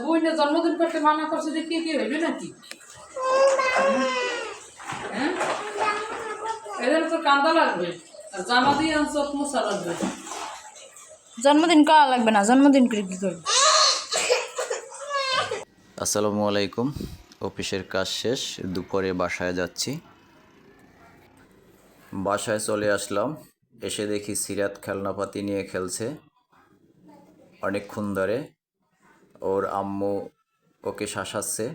বইনে জন্মদিন করতে মানা করছে যে কি হইবে নাকি? এদের তো কান্দা লাগবে আর জামা দিয়ে চোখ মোছা লাগবে। জন্মদিন করা লাগবে না, জন্মদিন করে কি করবে? আসসালামু আলাইকুম। অফিসের কাজ শেষ, দুপুরে বাসায় যাচ্ছি। বাসায় চলে আসলাম, এসে দেখি সিরাত খেলনাপাতি নিয়ে খেলছে অনেকক্ষণ ধরে। ওর আম্মু ওকে শাসাচ্ছে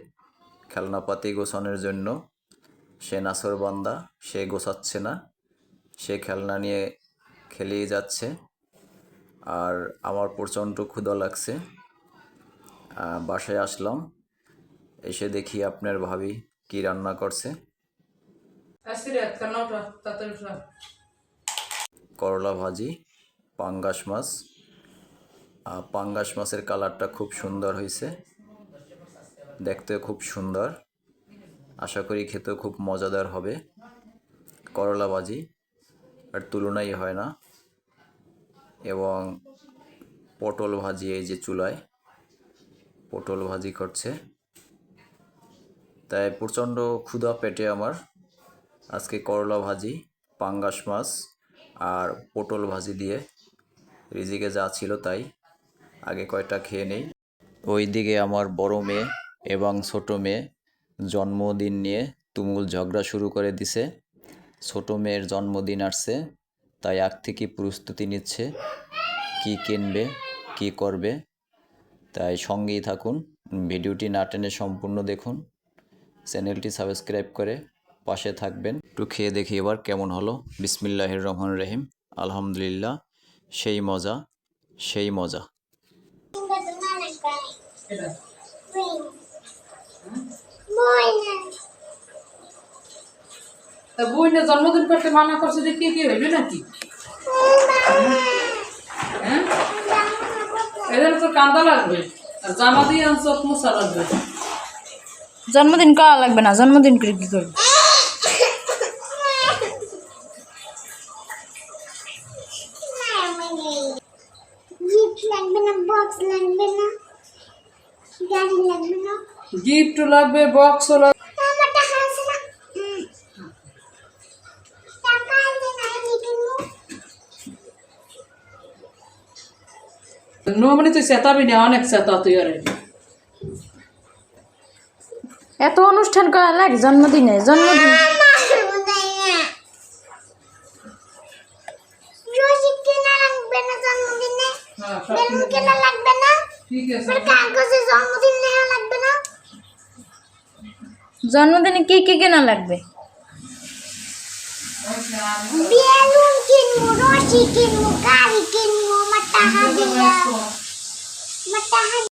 খেলনাপাতি গোছানোর জন্য। সে নাছোড়বান্দা, সে গোছাচ্ছে না, সে খেলনা নিয়ে খেলেই যাচ্ছে। আর আমার প্রচণ্ড ক্ষুধা লাগছে। বাসায় আসলাম, এসে দেখি আপনার ভাবি কি রান্না করছে। করলা ভাজি, পাঙ্গাস মাছ। পাঙ্গাস মাছের কালারটা খুব সুন্দর হয়েছে, দেখতেও খুব সুন্দর। আশা করি খেতেও খুব মজাদার হবে। করলা ভাজি আর তুলনাই হয় না। এবং পটল ভাজি, এই যে চুলায় পটল ভাজি করছে। তাই প্রচণ্ড ক্ষুধা পেটে আমার। আজকে করলা ভাজি, পাঙ্গাস মাছ আর পটল ভাজি দিয়ে রিজিকে যা ছিল তাই। আগে কয়টা খেয়ে নেই। ওইদিকে আমার বড় মেয়ে এবং ছোট মেয়ে জন্মদিন নিয়ে তুমুল ঝগড়া শুরু করে দিছে। ছোট মেয়ের জন্মদিন আসছে, তাই আগ থেকে প্রস্তুতি নিচ্ছে কি কিনবে, কি করবে। তাই সঙ্গেই থাকুন, ভিডিওটি না টেনে সম্পূর্ণ দেখুন। চ্যানেলটি সাবস্ক্রাইব করে পাশে থাকবেন। একটু খেয়ে দেখি এবার কেমন হলো। বিসমিল্লাহির রহমানির রহিম। আলহামদুলিল্লাহ, সেই মজা, সেই মজা। বইনে জন্মদিন করতে মানা করছে যে কি হইবে নাকি? এদের তো কান্দা লাগবে আর জামা দিয়ে চোখ মোছা লাগবে। জন্মদিন করা লাগবে না, জন্মদিন করে কি করবে? গিফট লাগবে, বক্সও লাগবে। নর্মালি তুই চেতাবি না, অনেক চেতা তুই। আর এত অনুষ্ঠান করা লাগে জন্মদিনে? জন্মদিন জন্মদিনে কি কি কেনা লাগবে? বেলুন কিনবো, রশি কিনবো, গাড়ি কিনবো, আমার টাকা দিয়া